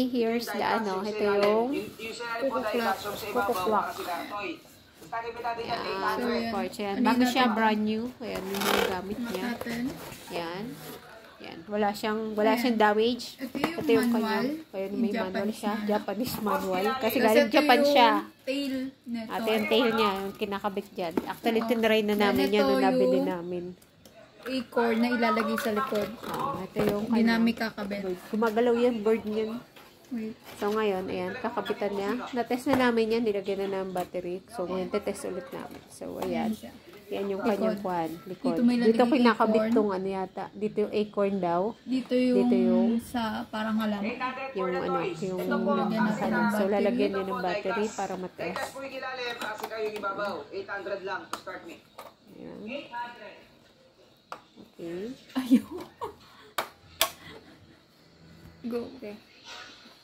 Here's the ano, ito yung Coco Clock. Yan. Bago siya, brand new. Ayan, yung mga gamit niya. Yan. Yan. Wala siyang damage. Ito yung kanyang. Ayan, may manual siya. Japanese manual. Kasi galing Japan siya. Ito yung tail niya. Yung kinakabit dyan. Actually, tinry na namin yan nung nabili namin. A-core na ilalagay sa likod. Ito yung hindi namin kakabit. Gumagalaw yan, board niyan. So, ngayon, ayan, kakabitan niya. Na-test na namin yan, nilagyan na ng battery. So, ngayon, test ulit namin. So, ayan. Yan yung kanyang kwan, likod. Dito kinakabit tong ano yata. Dito yung acorn daw. Dito yung sa parang alam. Yung ano, yung so, lalagyan niya ng battery para matest. Ayan. Okay. Ayaw. Go. Okay.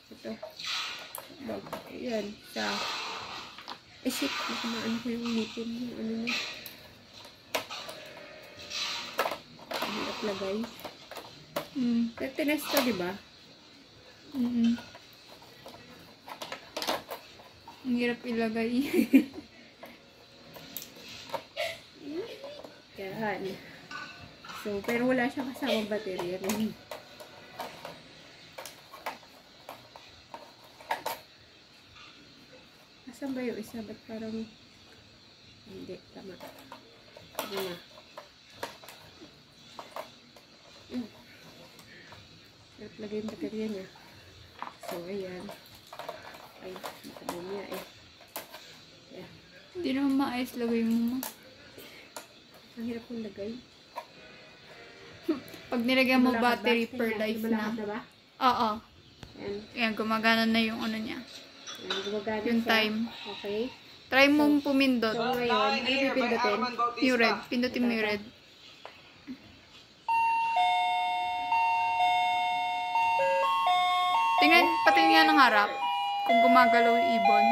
Ito. Ayan. Sa shit. Kumaan ko yung ngipin. Yung ano na. Hirap lagay. Tinest ka, diba? Ang hirap ilagay. Yan. So, pero wala siyang kasamang battery. Asan ba yung isa? Ba't parang hindi, tama. Ano na? Sarap lagay yung baterya niya. So, ayan. Ay, matagal niya eh. Yeah. Hindi naman maayos lagay mo. Ang hirap kong lagay. Pag nilagyan mo battery per life na. Ba? Oo. Ayan, gumagana na yung ano niya. Ayan, gumagana yung siya. time. Okay. Try mo pumindot. So, ngayon, ano pipindutin? Yung red. Pindutin mo yung red. Tingnan, patingin nga ng harap. Kung gumagalaw yung ibon.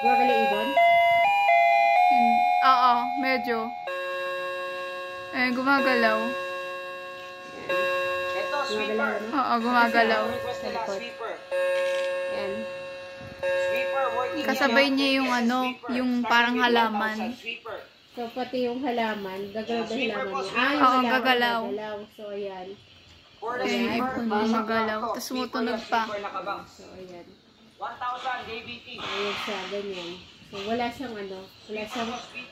Gumagalaw yung ibon? Oo, medyo. Eh, gumagalaw. Ito, sweeper. Oo, gumagalaw. Request nila, sweeper. Yan. Sweeper, working. Kasabay niya yung ano, yung parang halaman. So, pati yung halaman, gagalaw ba halaman niya? Yung Oo, halaman, gagalaw. So, ayan. Ayan, ipon, gumagalaw. Tapos sumutunog pa. So, ayan. 1,000 JBT. Ayan siya, ganyan. So, wala siyang ano,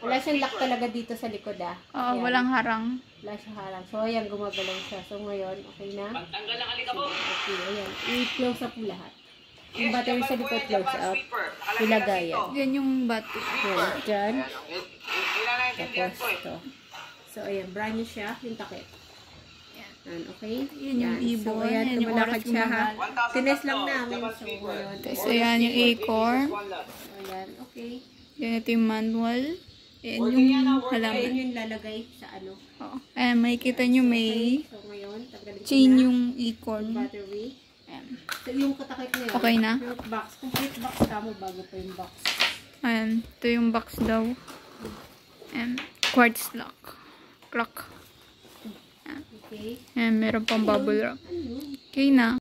wala siyang lock talaga dito sa likod Oo, walang harang. Wala siyang harang. So, ayan, gumagalaw siya. So, ngayon, okay na? Pagtanggal ang alikabok. Okay, ayan. I-close up mo lahat. Yung battery sa likod, close up. Ilagay yan. Yan yung battery. Yan, dyan. Ilan na intindihan Tapos, ko eh. ito. So, ayan, brand new siya, yung takip. Yan, okay? Yan yung ibon. So, ayan, Yan yung tumalakad oras siya, ha? gumagal. Tinest lang namin. So, ngayon. So, yan yung A-core. So, ayan, okay. Yan ito yung manual. Yan yung Ayan halaman. yung lalagay sa ano. Oo. Ayan, makikita nyo may So, ngayon, tanggalin ko chain na yung A-core. battery. Ayan. So, yung katakip na yun. Okay na? Yung box. Complete box ka mo bago pa yung box. Ayan. Ito yung box daw. Ayan. Quartz lock. Clock. Okay. Ayan, meron pang bubble wrap. Okay na.